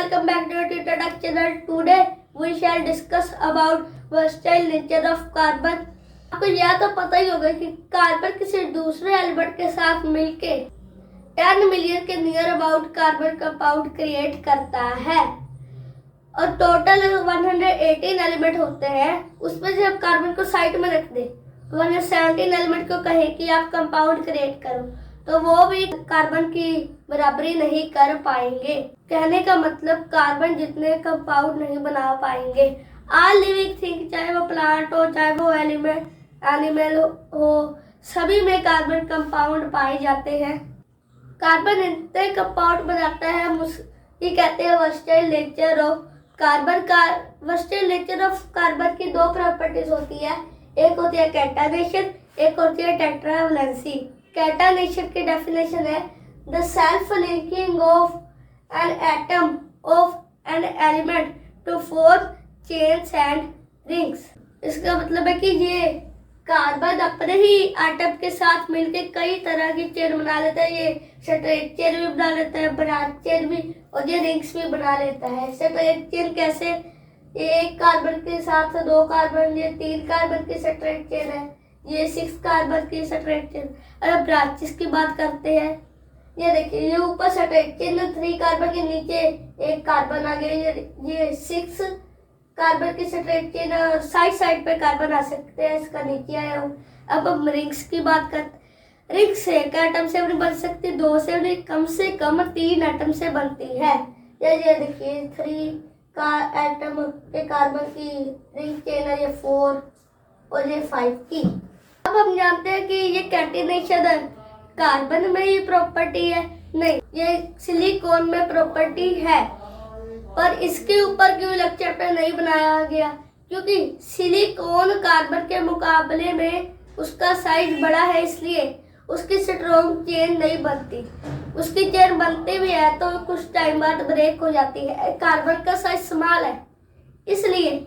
welcome back to our Tutor channel. Today we shall discuss about versatile nature of carbon. आपको यह तो पता ही होगा कि कार्बन किसी दूसरे एलिमेंट के साथ मिलके 10 मिलियन के near about carbon compound create करता है और टोटल 118 एलिमेंट होते हैं। उसमें से आप कार्बन को साइड में रख दे 117 एलिमेंट को कहे कि आप कंपाउंड क्रिएट करो तो वो भी कार्बन की बराबरी नहीं कर पाएंगे। कहने का मतलब कार्बन जितने कंपाउंड नहीं बना पाएंगे। ऑल लिविंग थिंग, चाहे वो प्लांट हो चाहे वो एनिमल हो, सभी में कार्बन कंपाउंड पाए जाते हैं। कार्बन इतने कंपाउंड बनाता है, ये कहते हैं versatile nature of carbon. Versatile nature of carbon की दो प्रॉपर्टीज होती है, एक होती है कैटानेशन, एक होती है टेट्रावलेंसी। कैटानेशन की डेफिनेशन है the self linking of an atom of an element to form chains and rings. इसका मतलब है कि ये कार्बन अपने ही एटम के साथ मिलकर कई तरह की चेन बना लेता है। ये स्ट्रेट चेन भी बना लेता है, ब्रांच चेन भी, और ये रिंग्स भी बना लेता है। स्ट्रेट चेन कैसे? एक कार्बन के साथ 2 कार्बन, ये 3 कार्बन की स्ट्रेट चेन है, ये 6 कार्बन की स्ट्रेट चेन। अगर ब्रांचेस की बात करते हैं, ये देखिए, ये ऊपर स्ट्रेट चेन 3 कार्बन के नीचे 1 कार्बन आ गया, ये 6 कार्बन की स्ट्रेट चेन, साइड पे कार्बन आ सकते हैं, इसका नीचे आया हूँ। अब हम रिंग्स की बात करते। रिंग्स एक एटम से नहीं बन सकती, 2 से नहीं, कम से कम 3 एटम से बनती है। ये देखिए 3 का एटम के कार्बन की रिंग चेन है, ये 4 और ये 5 की। अब हम जानते हैं कि ये कैटेनेशन है, कार्बन में ही प्रॉपर्टी है? नहीं, ये सिलिकॉन में प्रॉपर्टी है, पर इसके ऊपर क्यों लेक्चर पे नहीं बनाया गया? क्योंकि सिलिकॉन कार्बन के मुकाबले में उसका साइज बड़ा है, इसलिए उसकी स्ट्रॉन्ग चेन नहीं बनती। उसकी चेन बनती भी है तो कुछ टाइम बाद ब्रेक हो जाती है। कार्बन का साइज स्मॉल है, इसलिए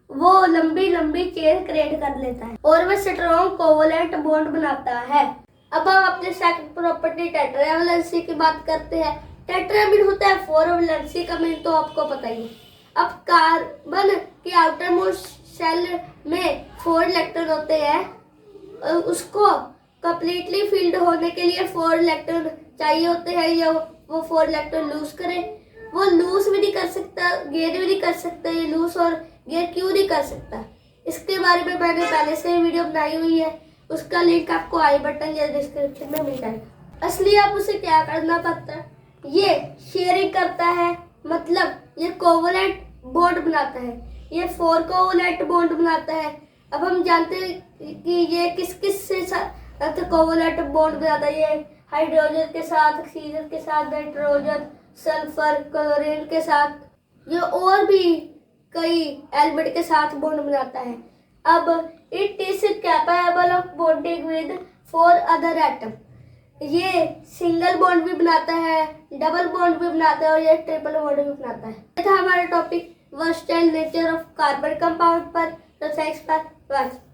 वो लंबी लंबी चेन क्रिएट कर लेता है और वह स्ट्रॉन्ग कोवलेंट बॉन्ड बनाता है। अब हम अपने सेकंड प्रॉपर्टी टेट्रावलेंसी की बात करते हैं। टेट्रा मीन होता है 4, वैलेंसी का मीन तो आपको पता ही है। अब कार्बन के आउटर मोस्ट शेल में 4 इलेक्ट्रॉन होते हैं, उसको कंप्लीटली फिल्ड होने के लिए 4 इलेक्ट्रॉन चाहिए होते हैं, या वो 4 इलेक्ट्रॉन लूज करे। वो लूज भी नहीं कर सकता, गेन भी नहीं कर सकता। ये लूज और गेन क्यों नहीं कर सकता, इसके बारे में मैंने पहले से ही वीडियो बनाई हुई है, उसका लिंक आपको आई बटन या डिस्क्रिप्शन में मिल जाएगा। असली आप उसे क्या करना पड़ता है, ये शेयरिंग करता है, मतलब ये कोवलेंट बॉन्ड बनाता है, ये 4 कोवलेंट बॉन्ड बनाता है। अब हम जानते हैं कि ये किस किस से साथ कोवलेंट बॉन्ड बनाता है। ये हाइड्रोजन के साथ, ऑक्सीजन के साथ, नाइट्रोजन, सल्फर, क्लोरीन के साथ, ये और भी कई एलिमेंट के साथ बॉन्ड बनाता है। अब it is capable of bonding with 4 other atom. ये सिंगल बॉन्ड भी बनाता है, डबल बॉन्ड भी बनाता है और ये ट्रिपल बॉन्ड भी बनाता है। ये था हमारा topic versatile nature of carbon compound पर। तो थैंक्स फॉर वॉचिंग।